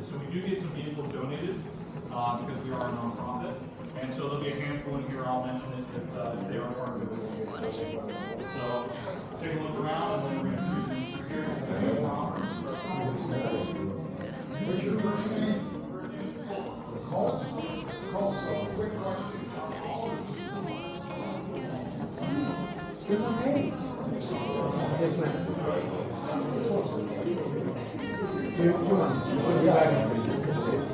So we do get some vehicles donated because we are a nonprofit. And so there'll be a handful in here. I'll mention it if they are part of it. So take a look around and then we're going to see here. What's your first name? Cole. Cole. Quick question. Yes, ma'am. Come on. We'll be back in just a minute.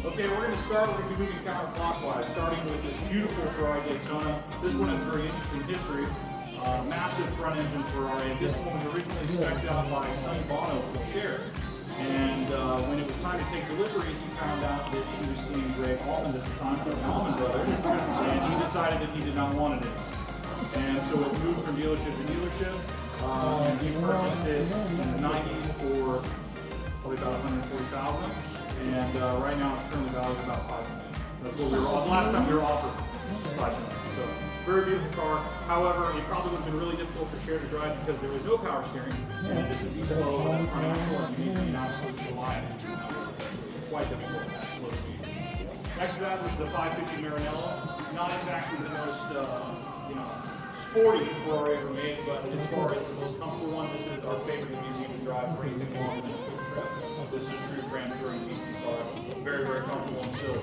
Okay, we're going to start, we're going to be moving counterclockwise, starting with this beautiful Ferrari Daytona. This one has a very interesting history. Massive front engine Ferrari. This one was originally spec'd out by Sonny Bono for Cher. And when it was time to take delivery, he found out that she was seeing Greg Allman at the time from Allman Brothers, and he decided that he did not want it. And so it moved from dealership to dealership, and he purchased it in the 90s for probably about $140,000. And right now it's currently valued at about $5 million. That's what we were, the last time we were offered $5 million. So, very beautiful car. However, it probably would have been really difficult for Cher to drive because there was no power steering. And it's a V12 with that front axle, and you need to be an absolute Goliath. Quite difficult at that slow speed. Next to that was the 550 Maranello. Not exactly the most, sporty Ferrari ever made, but as far as the most comfortable one, this is our favorite museum to drive for anything longer than a quick trip. This is a true Grand Touring GT car. Very, very comfortable and still.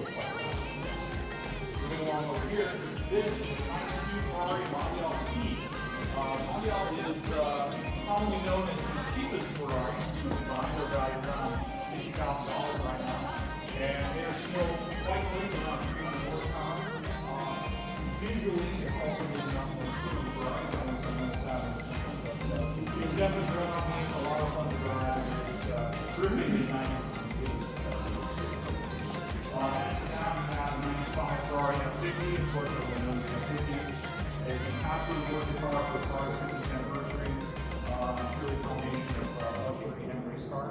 Moving along over here, this is the 92 Ferrari Mondial T. Mondial is commonly known as the cheapest Ferrari. They're valued around $50,000 right now. And they're still quite clean, around 300 horsepower. Visually, it's also moving up more quickly for us than someone that's having the Zephyrs run off a lot of fun to drive. Terrific designs. Next down we have the 95 Ferrari F50. Of course, everyone knows the F50. It's an absolute gorgeous car for the car's 50th anniversary. It's really a combination of luxury and race car.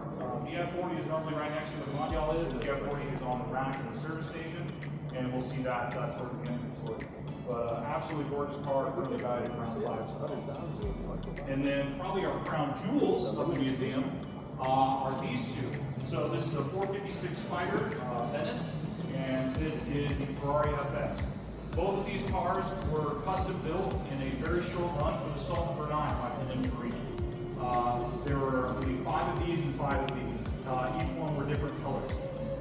The F40 is normally right next to where the Mondial is, but the F40 is on the rack in the service station, and we'll see that towards the end of the tour. But absolutely gorgeous car, currently valued around $5,000. And then probably our crown jewels of the museum are these two. So this is a 456 Spider Venice, and this is the Ferrari FX. Both of these cars were custom built in a very short run for the Sultan Brunei by M3. There were, I believe, 5 of these and 5 of these. Each one were different colors.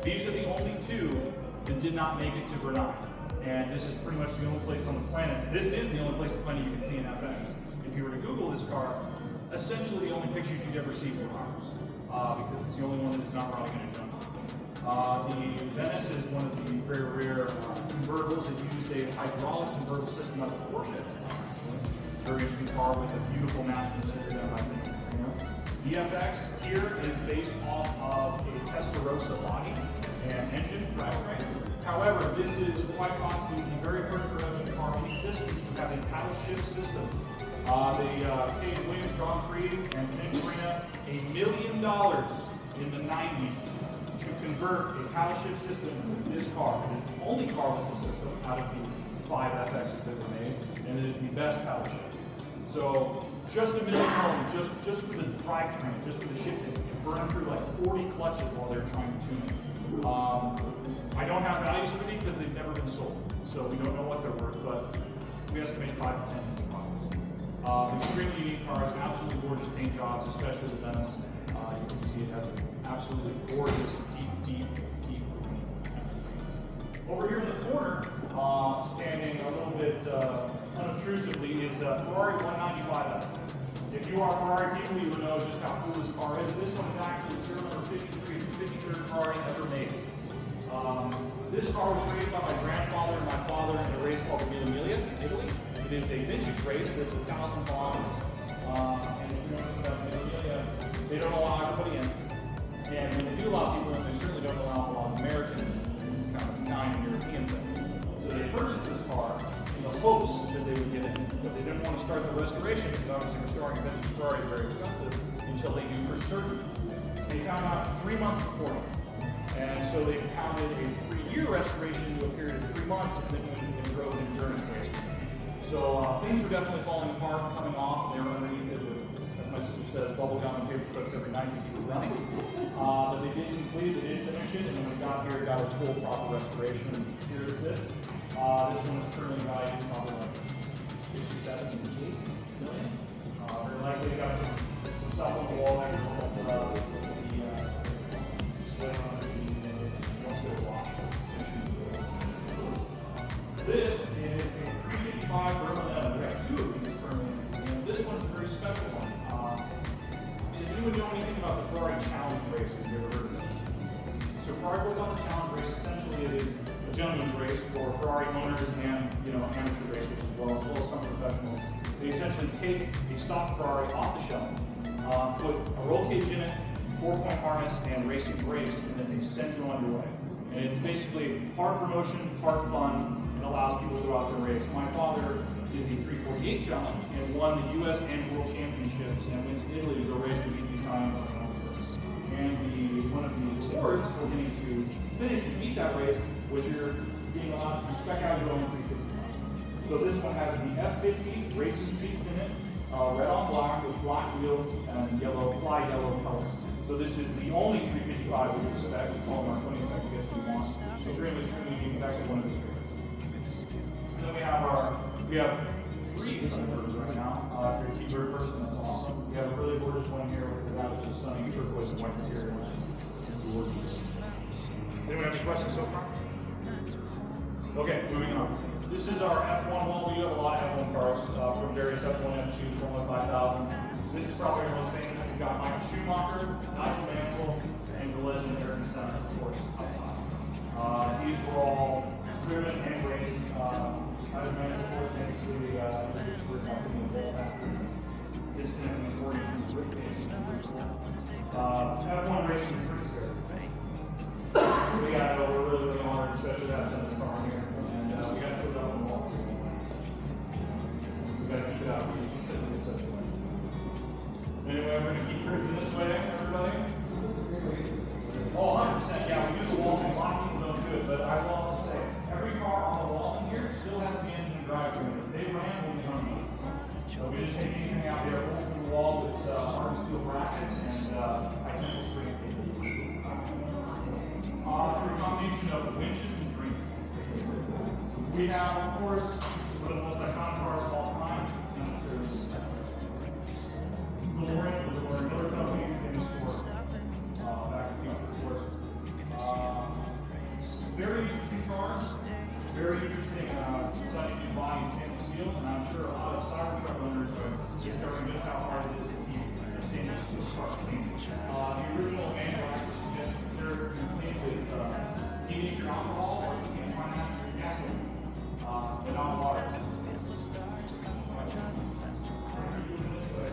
These are the only 2 that did not make it to Brunei. And this is pretty much the only place on the planet. This is the only place on the planet you can see an FX. If you were to Google this car, essentially the only pictures you'd ever see were ours. Because it's the only one that is not probably going to jump. The Venice is one of the very rare convertibles that used a hydraulic convertible system like a Porsche at that time, actually. Very interesting car with a beautiful match interior that I think. The FX here is based off of a Testarossa body and engine drivetrain. However, this is quite possibly the very first production car in existence to have a paddle shift system. They paid Williams Grand Prix and Ken Marina $1 million in the 90s to convert a paddle shift system to this car. It is the only car with this system out of the 5 FXs that were made, and it is the best paddle shift. So just $1 million, just for the drivetrain, just for the shifting, it burned through like 40 clutches while they were trying to tune it. I don't have values for these because they've never been sold. So we don't know what they're worth, but we estimate 5 to 10 each car. Extremely unique cars, absolutely gorgeous paint jobs, especially the Venice. You can see it has an absolutely gorgeous, deep green. Over here in the corner, standing a little bit unobtrusively, is Ferrari 195S. If you are a Ferrari people, you would know just how cool this car is. This one is actually serial number 53. It's the 53rd Ferrari ever made. This car was raced by my grandfather and my father in a race called the Mille Miglia in Italy. It is a vintage race, but it's 1,000 kilometers. And if you know anything about Mille Miglia, they don't allow everybody in. And when they do allow people in, they certainly don't allow a lot of Americans in. This is kind of an Italian European thing. So they purchased this car in the hopes that they would get in, but they didn't want to start the restoration because obviously restoring a vintage Ferrari is very expensive until they knew for certain. They found out 3 months beforehand. And so they counted a 3-year restoration to a period of 3 months, and then went and drove an endurance race. So things were definitely falling apart, coming off, and they were underneath it with, as my sister said, bubble gum and paper clips every night to keep it running. But they did complete it, they did finish it, and then when we got here, it got its full proper restoration, and here it sits. This one is currently valued probably like 67, 8 million. Very likely got some stuff on the wall there, stuff This is a 355 Berlin. We have 2 of these currently in the museum. This one's a very special one. Does anyone know anything about the Ferrari Challenge race? Have you ever heard of it? So Ferrari puts on the Challenge race. Essentially, it is a gentleman's race for Ferrari owners and amateur racers as well as some professionals. They essentially take a stock Ferrari off the shelf, put a roll cage in it, 4-point harness, and racing brakes, and then they send you on your way. And it's basically hard promotion, hard fun, and allows people throughout the race. My father did the 348 challenge and won the U.S. and World Championships and went to Italy to go race the VP time. And one of the awards for getting to finish and beat that race was you're being allowed to spec out your own 355. So this one has the F50 racing seats in it, red on black with black wheels and fly yellow color. So this is the only 355 we spec. We call it Marconi spec, I guess if you want. Extremely unique. It's actually one of his favorites. And then we have 3 T-birds right now. If you're a T-bird person, that's awesome. We have a really gorgeous one here with this absolutely stunning turquoise and white material. Gorgeous. Does anyone have any questions so far? Okay, moving on. This is our F1 wall. We do have a lot of F1 cars from various F1, F2s, Formula 5000. This is probably our most famous. We've got Michael Schumacher, Nigel Mansell, and the legend Ayrton Senna, of course, up top. These were all driven and raced. Nigel Mansell, of course, famously, we're talking about disconnecting his organs from his rib cage. F1 racing is pretty scary. So we're really honored, especially to have Senna's car here. And we got to put it up on the wall. We got to keep it out because it is such a way. Anyway, we're going to keep cruising this way, everybody. Oh, 100%, yeah, we do the wall thing. A lot of people don't do it, but I will also say, every car on the wall in here still has the engine and drivetrain. They ran when they hung them. So we didn't take anything out there, pulled through the wall with hard steel brackets and tensile string. For a combination of winches and dreams. We have, of course, one of the most iconic cars of all time, DeLorean, another company famous for Back to the Future, of course. Very interesting cars, very interesting design to body and stainless steel, and I'm sure a lot of Cybertruck owners are discovering just how hard it is to keep the stainless steel cars clean. The original manufacturer suggested they're clean with denatured alcohol, or you can find that in gasoline, but not water.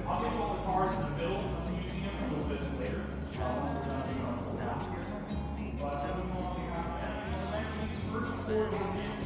I'll get to all the cars in the middle of the museum a little bit later. Once we're done doing our full lap here. But everyone we have these first 4 little vehicles.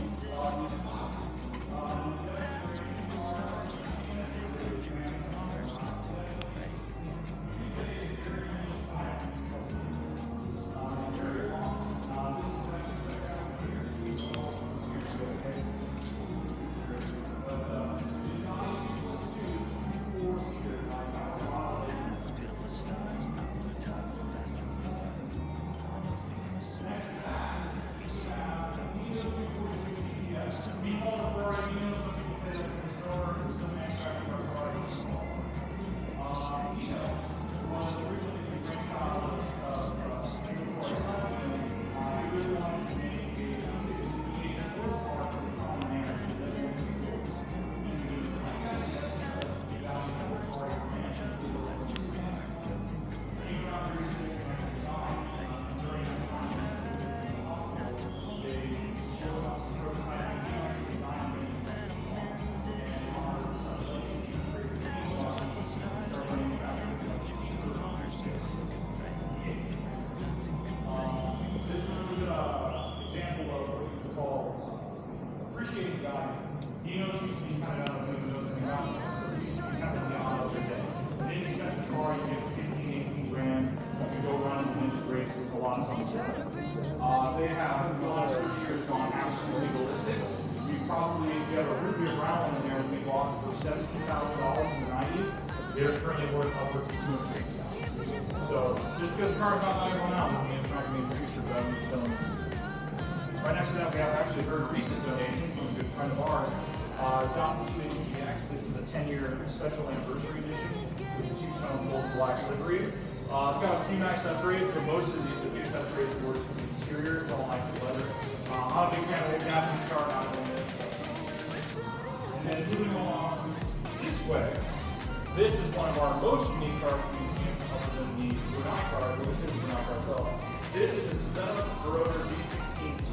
call Appreciating God. He knows used to be kind of out of the knows anything about it. He used to be kind of the auto every day. Then he spends the car, you get 15, 18 grand. You can go run and finish the race. It's a lot of fun. They have, in the last 30 years, gone absolutely ballistic. You have a Ruby Brown one in there that we bought for $17,000 in the 90s. They're currently worth upwards of $250,000. So just because the car's not valuable now doesn't mean it's not going to be in the future, but I'm just telling you. Right next to that, we have actually a very recent donation from a good friend of ours. It's Tustin X. This is a 10-year special anniversary edition with the two-tone gold black livery. It's got a few nice upgrades, but most of the biggest upgrades were to the interior. It's all nice and leather. I'm a big fan of the Japanese car, not only this. And then moving on this way, this is one of our most unique cars in the museum, other than the Brunei car. Well, this is the Brunei car itself. This is a Cesena Ferraris V16T.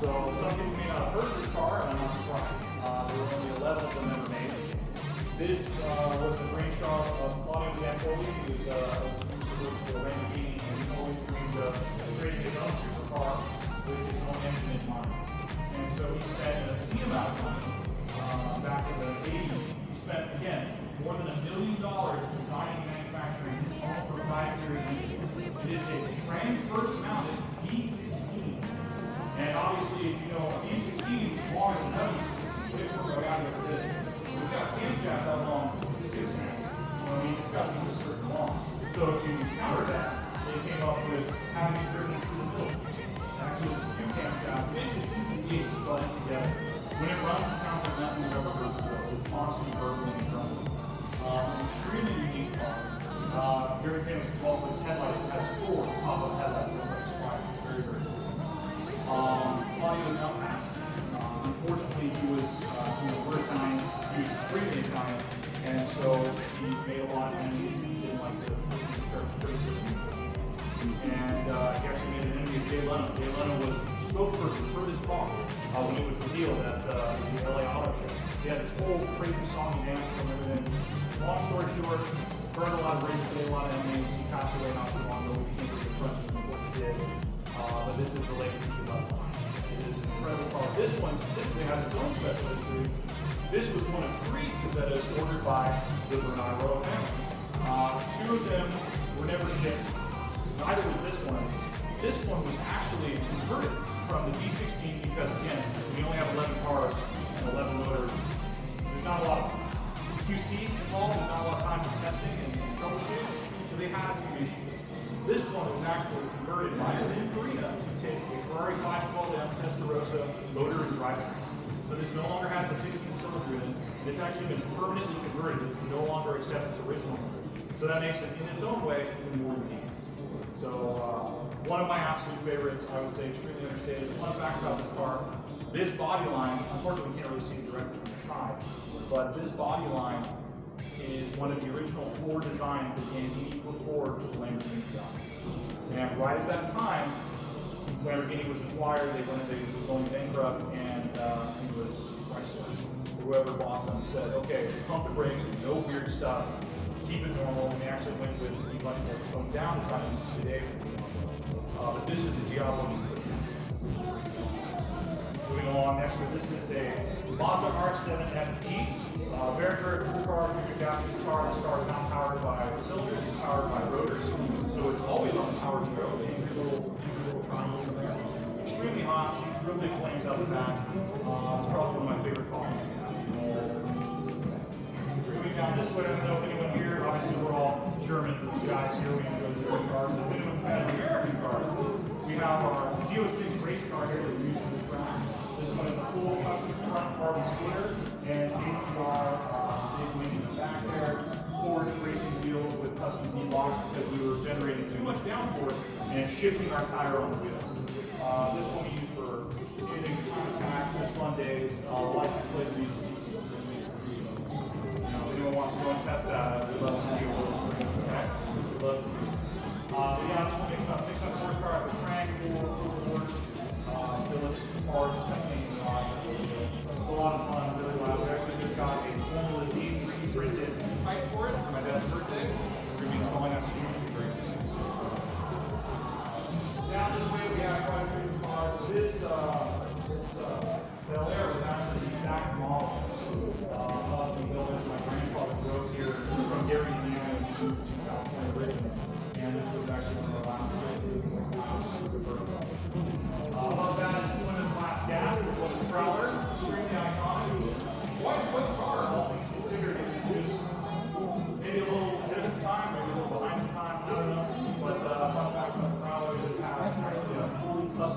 So some people may not have heard of this car, and I'm not surprised. There were only 11 of them ever made. This was the brainchild of Claudio Zampoli. He was for Lamborghini, and he always dreamed of creating his own supercar with his own engine in mind. And so he spent an obscene amount of money back in the 80s. He spent, again, more than $1 million designing and manufacturing his own proprietary engine. It is a transverse mounted V16. And obviously, if you know, a V16 is longer than others. We didn't work out here for this. We've got a camshaft that long. This is, you know what I mean? It's got to be a certain long. So to counter that, they came up with having it driven through the middle. Actually, it's two camshafts. Basically, two V8 butted together. When it runs, it sounds like nothing you've ever heard before. It's constantly burbling and grumbling. An extremely unique car. Very famous as well for its headlights. It has four pop-up headlights. It looks like a spider. It's very, very cool. Claudio is now passed. Unfortunately, he was, we're Italian. He was extremely Italian, and so he made a lot of enemies. He didn't like to listen to constructive criticism. And he actually made an enemy of Jay Leno. Jay Leno was the spokesperson for this car when it was revealed at the LA Auto Show. He had this whole crazy song and dance from everything. Long story short, burned a lot of bridges, made a lot of enemies. He passed away not too long ago. We became really good friends with him, what he did. But this is the legacy of that line. It is an incredible car. This one specifically has its own special history. This was one of 3 Cesetas ordered by the Brunei royal family. 2 of them were never shipped. Neither was this one. This one was actually converted from the V16 because, again, we only have 11 cars and 11 motors. There's not a lot of QC involved. There's not a lot of time for testing and troubleshooting. So they had a few issues. This one was actually converted by Pininfarina to take a Ferrari 512M Testarossa motor and drivetrain. So this no longer has a 16-cylinder in it. It's actually been permanently converted. It can no longer accept its original motor. So that makes it, in its own way, even more unique. So one of my absolute favorites, I would say extremely understated. The fun fact about this car, this body line, unfortunately we can't really see it directly from the side, but this body line is one of the original 4 designs that Lamborghini put forward for the Lamborghini yacht. And right at that time, Lamborghini was acquired, they were going bankrupt, and it was Chrysler. Whoever bought them said, okay, pump the brakes, no weird stuff, keep it normal, and they actually went with the much more toned down design you see today. But this is the Diablo you put down. Moving along, next one, this is a Mazda RX-7 FD. Very, very cool car, very Japanese car. This car is not powered by cylinders, it's powered by rotors. So it's always on the power stroke. Angry little triangles in there. Extremely hot, shoots real big flames out the back. It's probably one of my favorite cars. Moving down this way, I don't know if anyone here, obviously we're all German guys here, we enjoy the German cars. But if anyone's fan of American cars, we have our Z06 race car here that we use for the track. This one is a full custom front carbon splitter and APR big wing in the back there. Forged racing wheels with custom V-blocks because we were generating too much downforce and shifting our tire on the wheel. This one we use for anything between attack, just fun days, license plate reads GT3. If anyone wants to go and test that, we'd love to see your little springs, okay? We'd love to see. Yeah, this one makes about 600 horsepower with crank, full forged, Phillips parts, titanium rod. It's a lot of fun, really loud. We actually just got a Formula Z 3D printed pipe for it for my dad's birthday. We're going to be installing that soon. Should be great. Down this way we have quite a few cars. This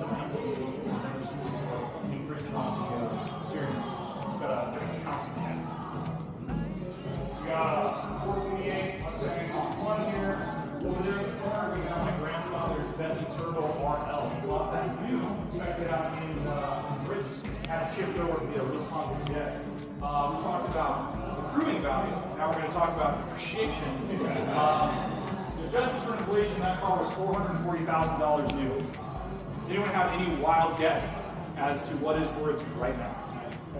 some imprinted on the steering wheel. It's got a constant head. We got a 428 Mustang on one here. Over there in the corner, we have my grandfather's Bentley Turbo RL. He bought that new, inspected out in Britain, had it shipped over to be a real confident jet. We talked about the crewing value. Now we're going to talk about depreciation. Adjusted for inflation, that car was $440,000 new. Anyone have any wild guess as to what it's worth right now? I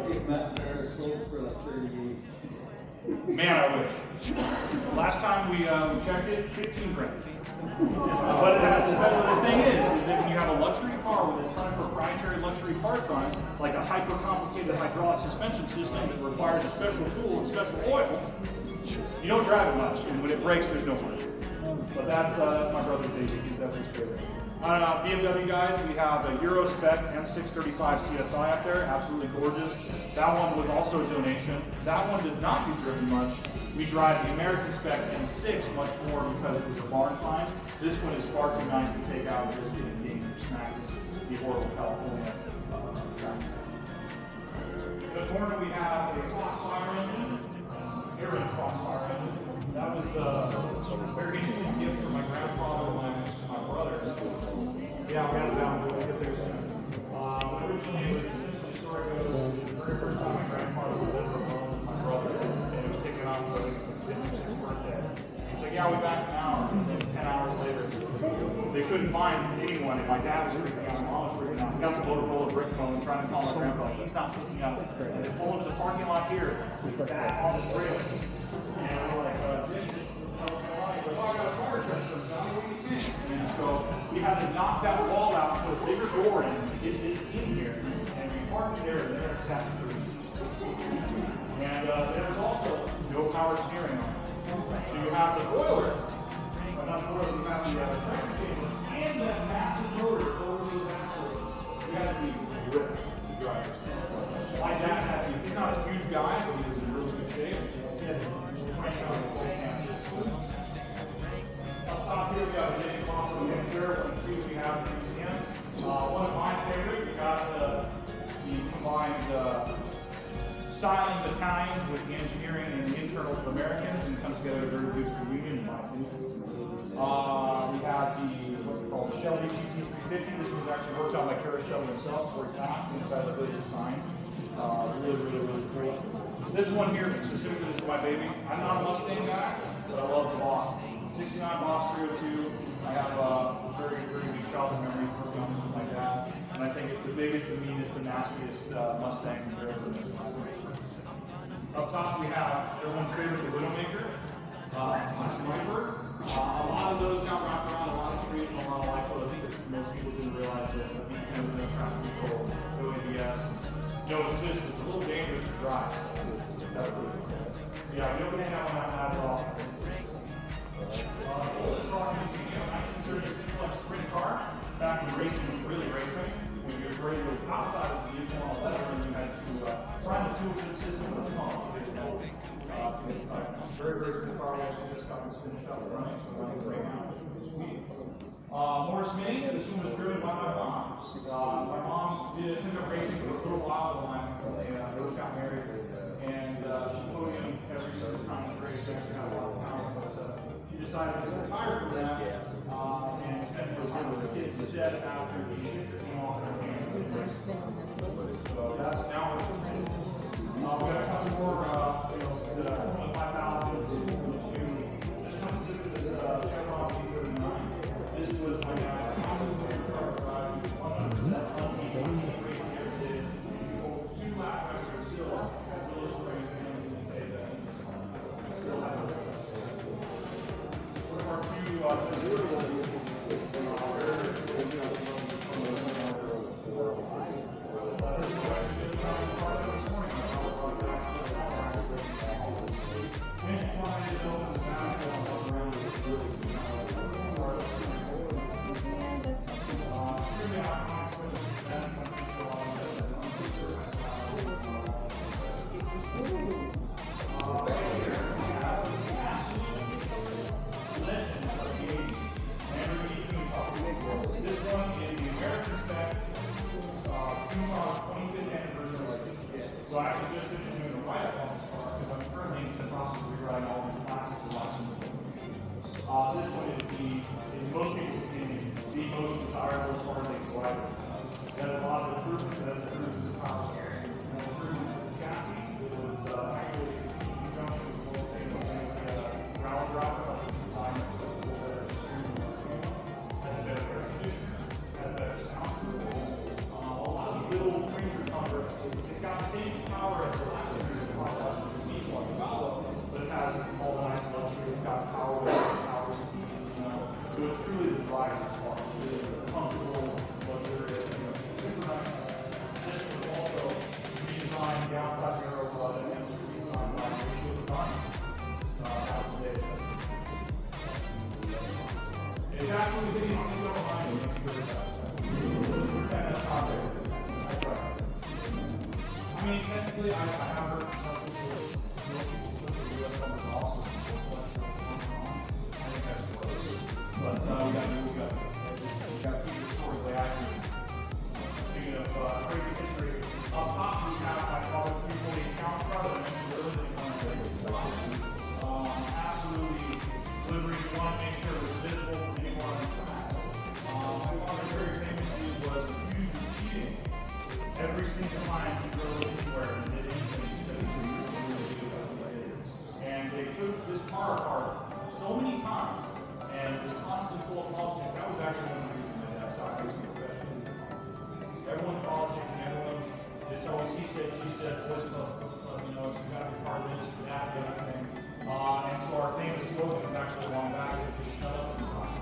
think Matt Ferraris sold for like 38. Man, I wish. Last time we checked it, 15 grand. But it has the thing is that when you have a luxury car with a ton of proprietary luxury parts on it, like a hyper complicated hydraulic suspension system that requires a special tool and special oil, you don't drive as much, and when it breaks, there's no parts. But that's my brother's baby. That's his favorite. BMW guys, we have a Euro spec M635 CSI up there, absolutely gorgeous. That one was also a donation. That one does not get driven much. We drive the American spec M6 much more because it was a barn find. This one is far too nice to take out and risk it being smacked in the horrible California traffic. In the corner we have a Foxfire engine, Aaron's Foxfire engine. That was a very interesting gift for my grandfather and my brother. Yeah, we had it down. We'll get there soon. Originally, it was, the story goes, the very first time my grandfather was in Vermont with my brother, and it was taken off for his 56th birthday. He said, yeah, we'll be back in an hour. And then 10 hours later, they couldn't find anyone, and my dad was freaking out, my mom was freaking out. We got the Motorola brick phone and trying to call my grandpa. He's not picking up. And they pull into the parking lot here with that on the trailer. And we're like, I got a fire truck for Johnny, what do you think? And so we had to knock that wall out, put a bigger door in to get this in here, and we parked it there, and there it sat through. And there was also no power steering on it. So you have the boiler, but not the boiler, you have the pressure chamber, and that massive motor over those axles. We had to be ripped to drive this car. My dad had to, he's not a huge guy, but he was in really good shape. He had to crank out the whole camp. Up top here, we got the James Bond mixer. One of the two we have in the museum. One of my favorites, we got the combined styling of Italians with the engineering and the internals of Americans, and it comes together very good for the union, in my opinion. We have the, what's it called, the Shelby GT350. This was actually worked out by Kerry Shelby himself before he passed. Inside the hood is signed. Really cool. This one here, specifically, this is my baby. I'm not a Mustang guy, but I love the Boss. 69 Boss 302. I have very good childhood memories working on this with my dad. And I think it's the biggest, the meanest, the nastiest Mustang there ever been. Up top we have everyone's favorite, the Widowmaker. Tustin. A lot of those got wrapped around a lot of trees and a lot of light photos because most people didn't realize that a V10 with no traction control, no ABS, no assist is a little dangerous to drive. That's pretty cool. Yeah, you don't take that one out at all. This car is a 1936 Flex sprint car. Back when racing was really racing. When your brake was outside of the vehicle on a lever, and you had to find the fuel fit system with the pump to get inside. Very good car. We actually just got this finished up and running, so we're running right now. Sweet. Morris Mini, this one was driven by my mom. My mom took up racing for a little while when they first got married, and she podiumed every single time she raced. She actually had a lot of talent, but she decided to retire from that and spend more time with the kids instead. After he shipped her team off her hand. So that's now what it is. We got a couple more, the 25,000s, this one specifically is Chevron B39. This was my dad's absolute favorite car to drive. 100% unbeaten, racing every day. Over 2 lap records still at Willow Springs, and you can say that still have it. One of our two got the same power as the last series of podcasts, but it has all the nice luxury. It's got power windows, power seats, you know. So it's truly the driver's car. It's really comfortable, luxurious, you know, super nice. This was also redesigned, the outside mirror of the M was redesigned by out of the days. It's absolutely hideous to go behind you if you go to that. Pretend that's not there. I tried. I mean, technically, I have heard from some people that most people think the US numbers are awesome. I think that's close. But we got to keep the story way accurate. Speaking of crazy history, up top we have my father's 348 challenge car that I mentioned earlier that he wanted to absolutely delivery. We want to make sure it was visible from anyone on the track. My father very famously was accused of cheating every single time he drove anywhere and did anything because he was really good at what it is. And they took this car apart so many times and it was constantly full of politics. That was actually one of the reasons my dad stopped racing professionally. Everyone's politicking, it's always he said, she said, boys club, you know, it's we got to be part of this, for that, the other thing. And so our famous slogan is actually along back, is just shut up and drive.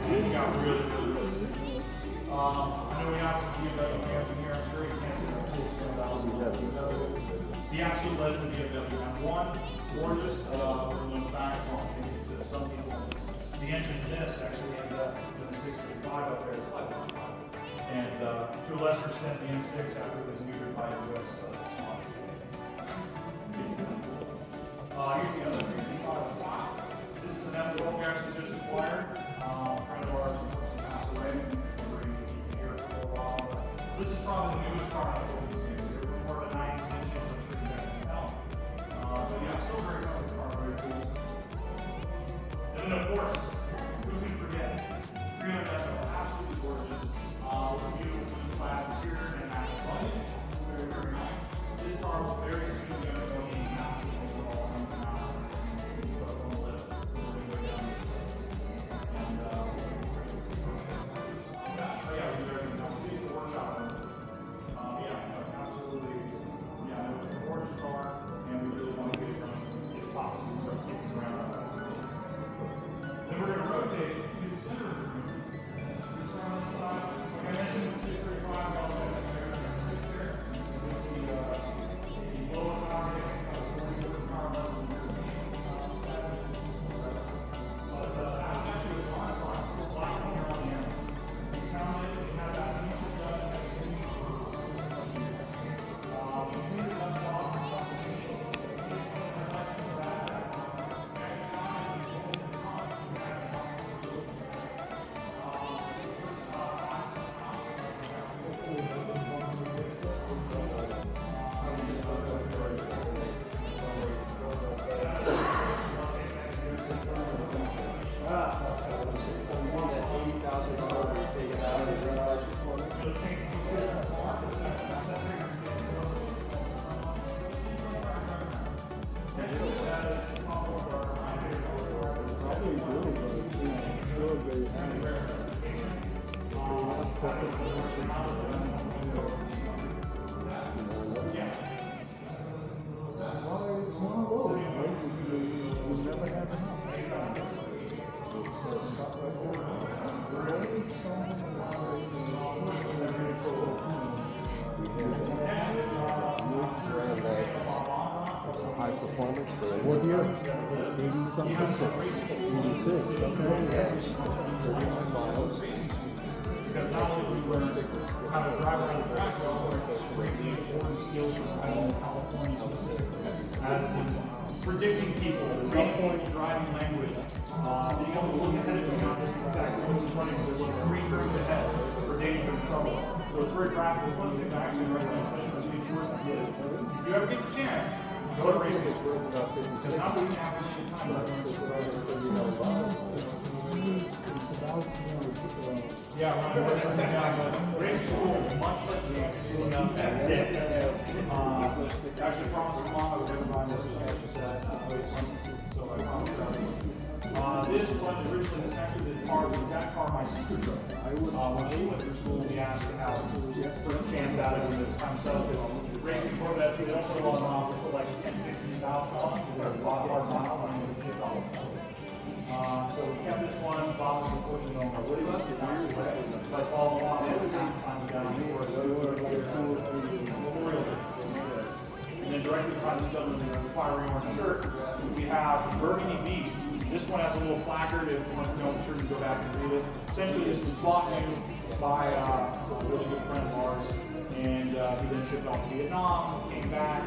And we got really sick. I know we have some BMW fans in here, I'm sure you can't do the absolute legend of BMW M1, gorgeous, in fact, some people, the engine in this actually ended up in the 635 up there, it's like 1.5. And to a lesser extent, the M6 after it was neutered by US small. Here's the other thing at the top. This is an M12 we actually just acquired. A friend of ours passed away. We're going to keep it here for a while. This is probably the newest car in the Automotive Museum. We're more than 90 inches, I'm sure you guys can tell. But yeah, still very comfortable car, very cool. And then of course, who can forget? 300 SL, absolutely gorgeous. With beautiful blue clouds here and natural light. Very nice. This car will very soon be undergoing a massive overhaul coming out. So on the left, we're going to go down this way. And yeah, we do everything else. It's the workshop. Yeah, absolutely. Yeah, it's a gorgeous car, and we really want to get it from the top so we can start taking it around. Then we're going to rotate to the center of the room. Like I mentioned, the 635, we also have the Ferraris 6 there. The lower power, the 40 horsepower less than the European but that's actually a car spot. It's black on here on the end. We counted it, it had about an inch of dust that was sitting on the we cleaned the dust off and shot the windshield. This one had like the back. Actually, counted it, we pulled the front. We had the top of the roof. High performance for What year? 80-something? 86. Okay, yes. 39 miles. Because not only do we learn how to drive around the track, we also learn extremely important skills from California specifically, as in predicting people, three-point driving language, being able to look ahead of you, not just exactly what's in front of you, but look 3 turns ahead for danger and trouble. So it's very practical. It's one of the things I actually recommend, especially with new tourists and kids. If you ever get the chance, go to race school. Because not that you have really good time, but yeah, race school, much less chances to look up at death. Actually, promise mom I would never mind this, she said, so I promised her. This was originally, this actually the car, the exact car my sister drove. When she went through school, we asked her how first chance out of it, it's time to settle, because racing that's the initial one off for like 10, 15,000 on it, because there's a lot of hard miles on it, shit all so we kept this one. Bob was unfortunately on our Woody list, like all along it, and signed it down for us. Memorial Day. And then directly behind the gentleman in the fiery orange shirt, we have Burgundy Beast. This one has a little placard. If you want to know the church, go back and read it. Essentially, this was bought new by a really good friend of ours. And he then shipped off to Vietnam, came back,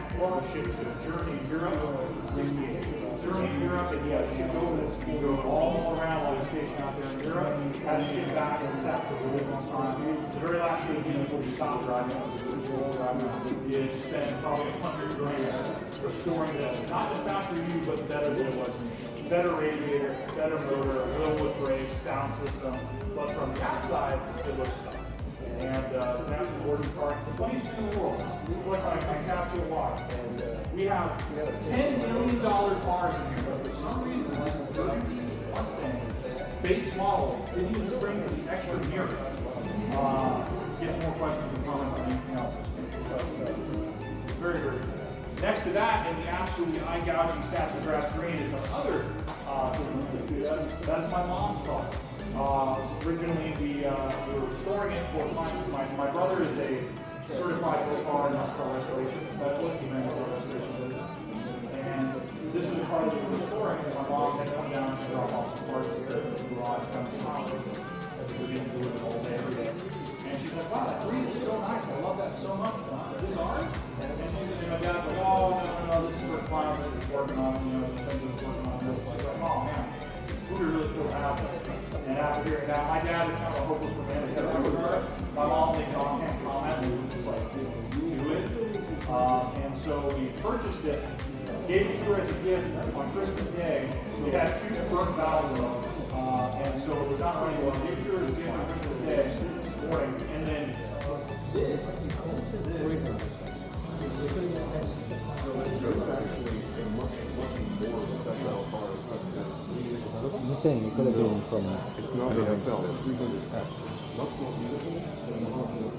shipped to Germany and Europe. It's a 68. Germany and Europe, and he had shipped over. He drove all around while he was stationed out there in Europe. Had to ship back and sat for a really long time. The very last thing he did before he stopped driving, is spend probably $100,000 restoring this. Not just after you, but better than it was. Better radiator, better motor, Willwood brakes, sound system. But from the outside, it looks tough. And it's an absolute gorgeous car. It's the funniest thing in the world. It's like my Casio watch. We have $10 million cars in here, but for some reason, this Burgundy Mustang base model didn't even spring for the extra mirror. Gets more questions and comments than anything else. It's very, very good. Next to that, in the absolutely eye-gouging sassafras green, is another that's my mom's car. Originally, we were restoring it for clients. My brother is a certified car and car restoration specialist. He manages our restoration business. And this is the car that we were restoring, and my mom had come down to drop off some parts here at the garage down in Holland. We didn't do it all day, every day. And she's like, wow, that green is so nice. I love that so much. Is this ours? And my dad's like, oh, no, this is for a client. This is working on, the thing that's working on this. She's like, oh, man, it would be really cool to have this. And after hearing that, my dad is kind of a hopeless romantic. My mom thinking, oh, I can't comment. We were just like, do it. And so we purchased it, gave it to her as a gift on Christmas Day. We had 2 burnt valves in them. And so it was not running well. Gave it to her as a gift on Christmas Day this morning. And then this. So it's actually a much more special car because I'm just saying, it could have been from. it's not an SL 300X. Much more beautiful than the 100X.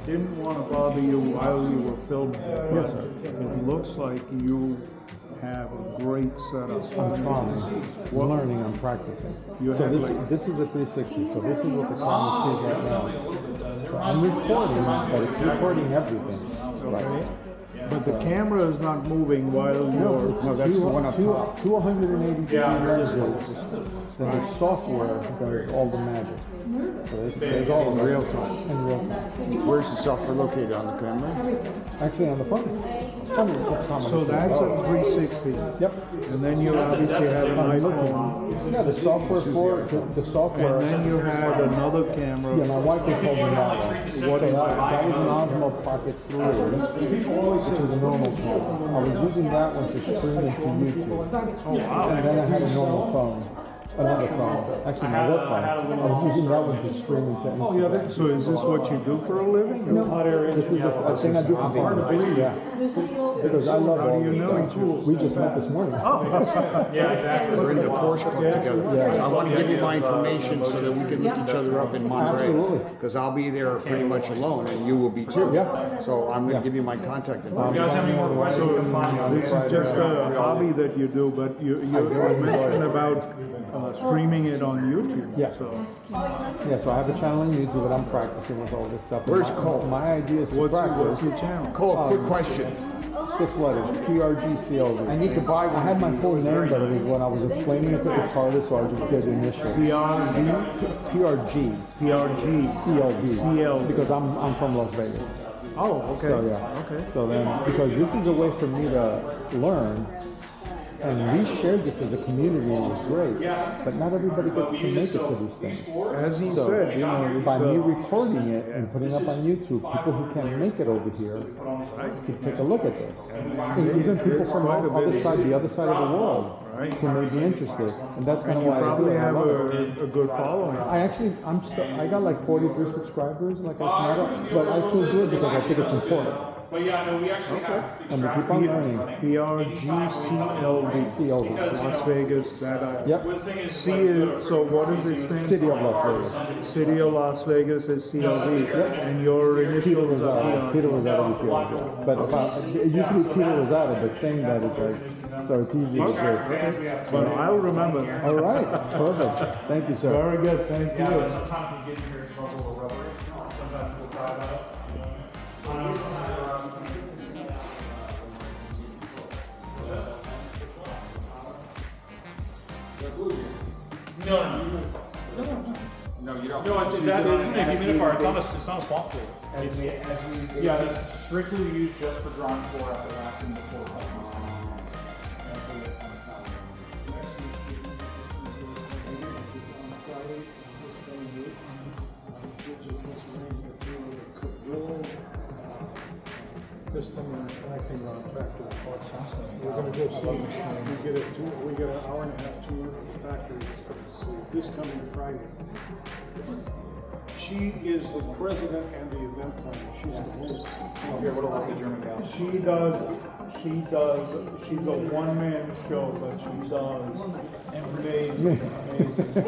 Didn't want to bother you while you were filming. Yes, sir. It looks like you have a great setup. I'm trying. I'm learning. I'm practicing. You So have this like- this is a 360. So this is what the camera sees right now. So I'm recording, but it's recording everything. Right. But the camera is not moving while you're. No, that's the one up top. 280 degree lenses. Then the software does all the magic. So there's all in real time. In real time. Where's the software located on the camera? Actually, on the phone. Tell me what the So that's a 360. Yep. And then you obviously have an iPhone. Yeah, the software for the software. And then you have another camera. Yeah, my wife was holding that one. What is That was an Osmo Pocket 3, which is a normal camera. I was using that one to stream into YouTube. Oh, wow. And then I had a normal phone. Another phone. Actually, my work phone. I was using that one to stream into Instagram. So is this what you do for a living? No, this is a thing I do for fun. Yeah. Because I love all this. We just met this morning. Yeah, exactly. We're in the Porsche Club together. Yeah. I want to give you my information so that we can look each other up in Monterey. Absolutely. Because I'll be there pretty much alone, and you will be too. Yeah. So I'm going to give you my contact information. You guys have any more questions? You can find me on This is just a hobby that you do, but you mentioned about streaming it on YouTube. Yeah. So Yeah, so I have a channel on YouTube, and I'm practicing with all this stuff. Where's My- Cole? My idea is to what's practice. your channel? Cole, quick question. 6 letters, PRGCLV. I need to buy I one. had my full name, but it was when I was explaining it to the artist, so I just did initial. PRG PRG. CLV. Because I'm from Las Vegas. Oh, okay. So yeah. Okay. So then, because this is a way for me to learn, and we shared this as a community, and it was great. But not everybody gets to make it to these things. As he So, said, you know, by it's, me recording it and putting it up on YouTube, people who can't make it over here can take a look at this. And even people from the other side of the world who may be interested. And that's kind of you why I do probably it. I have love it. a good following. I actually, I got like 43 subscribers, like I said, but I still do it because I think it's important. But yeah, no, we actually have. And we keep on learning. PRGCLV. CLV. Las Vegas. That Yep. So what is its name? City of Las Vegas. City of Las Vegas is CLV. And your Peter initials are Rosado. Peter PRG. Rosado with you. But it used to be Peter Rosado, but saying that is like, so it's easy to say. Okay. But I'll remember that. All right, perfect. Thank you, sir. Very good. Thank Yeah, you. but sometimes we get in here and smoke a little rubbery. Sometimes we'll try that. No, you don't. No, it's a humidifier. It's not a swamp pool. Yeah, it's strictly used just for drawing floor after waxing before cutting. Tustin and acting on factory. We're gonna go see the machine. We get an hour and a half tour of the factory this coming Friday. She is the president and the event planner. She's the leader. Okay, what about the German gal? She's a one-man show, but she does amazing.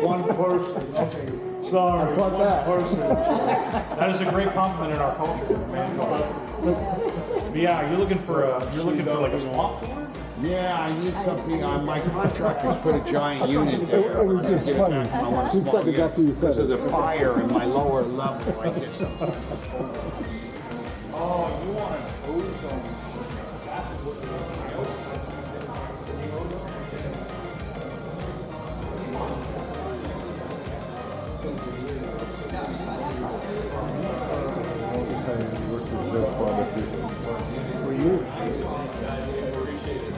One person. Okay. Sorry. I caught one that. person. That is a great compliment in our culture, man. But yeah, you're looking for like a swamp pool? Yeah, I need something. My contractors put a giant unit there. It was just funny. I want a 2 small seconds unit after you said because of it. the fire in my lower level right there. So Oh, you want an ozone? That's what you want. For you.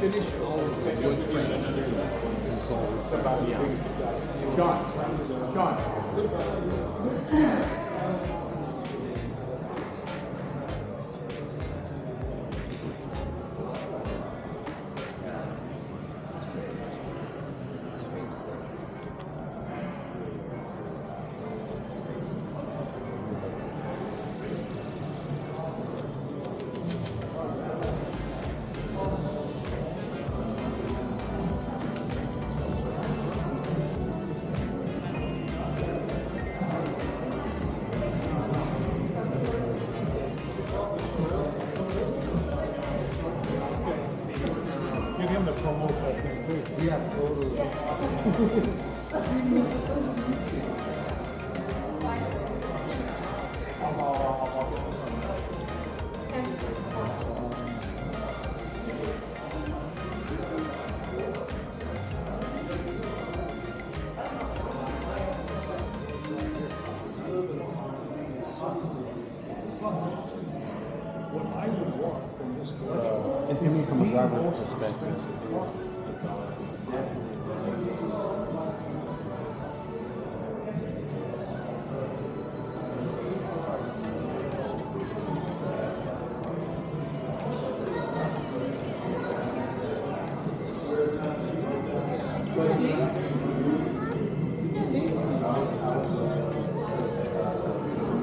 finished all of the wood frame. So it's about John. Give him the promo that thing too. Yeah, totally. When I would walk from this direction, to me, from a driver's perspective,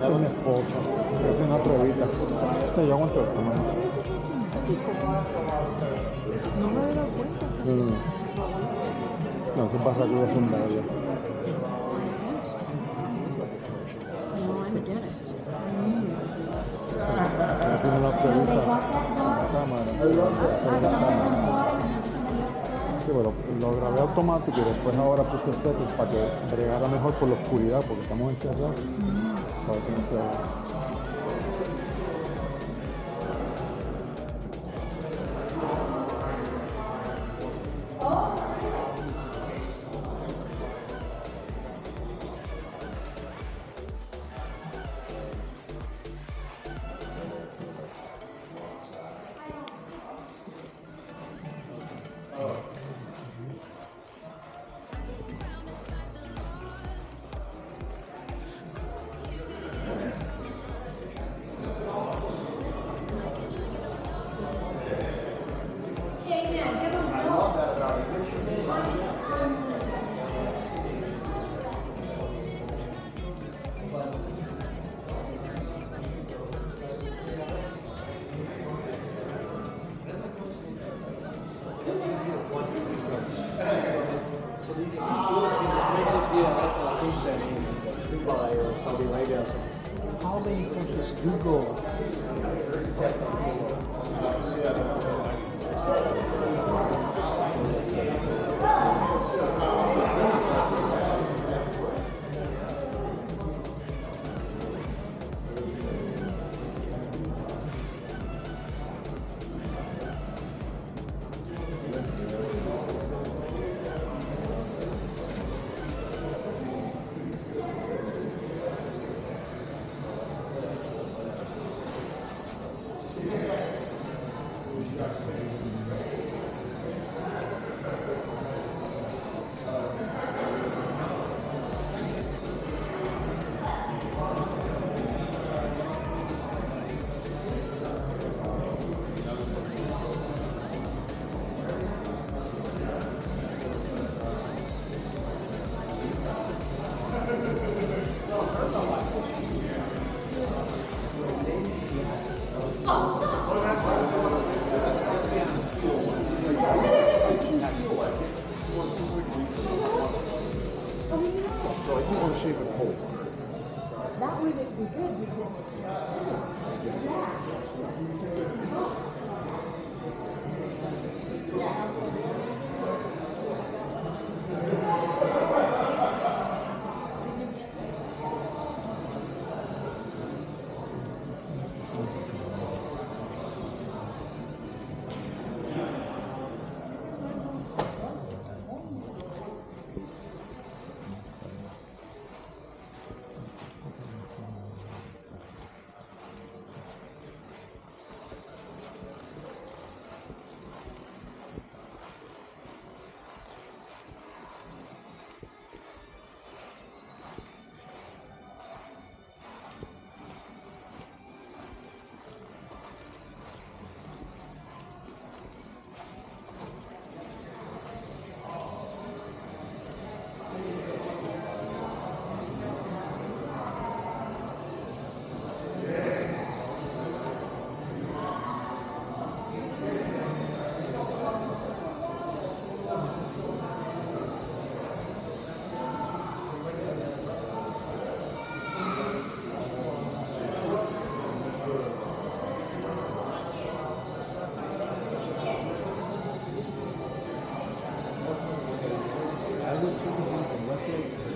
es mi esposa, es una pruebita. Yo aguanto esto, ¿no? No me había dado cuenta. No, esos barracudas son de ella. No, I'm a dentist. Haciendo una pruebita en la cámara. Sí, bueno, lo grabé automático y después ahora puse settings para que bregara mejor por la oscuridad porque estamos encerrados. Para que no se vea. How many countries do go? So I do want to shave it whole. That way that we could.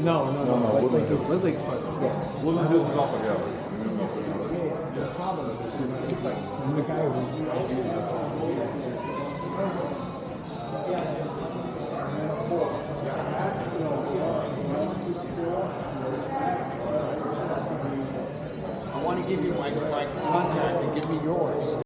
No, Westlake's fine. Yeah. Woodland Hills is off together. The problem is, the guy I want to give you my contact and give me yours.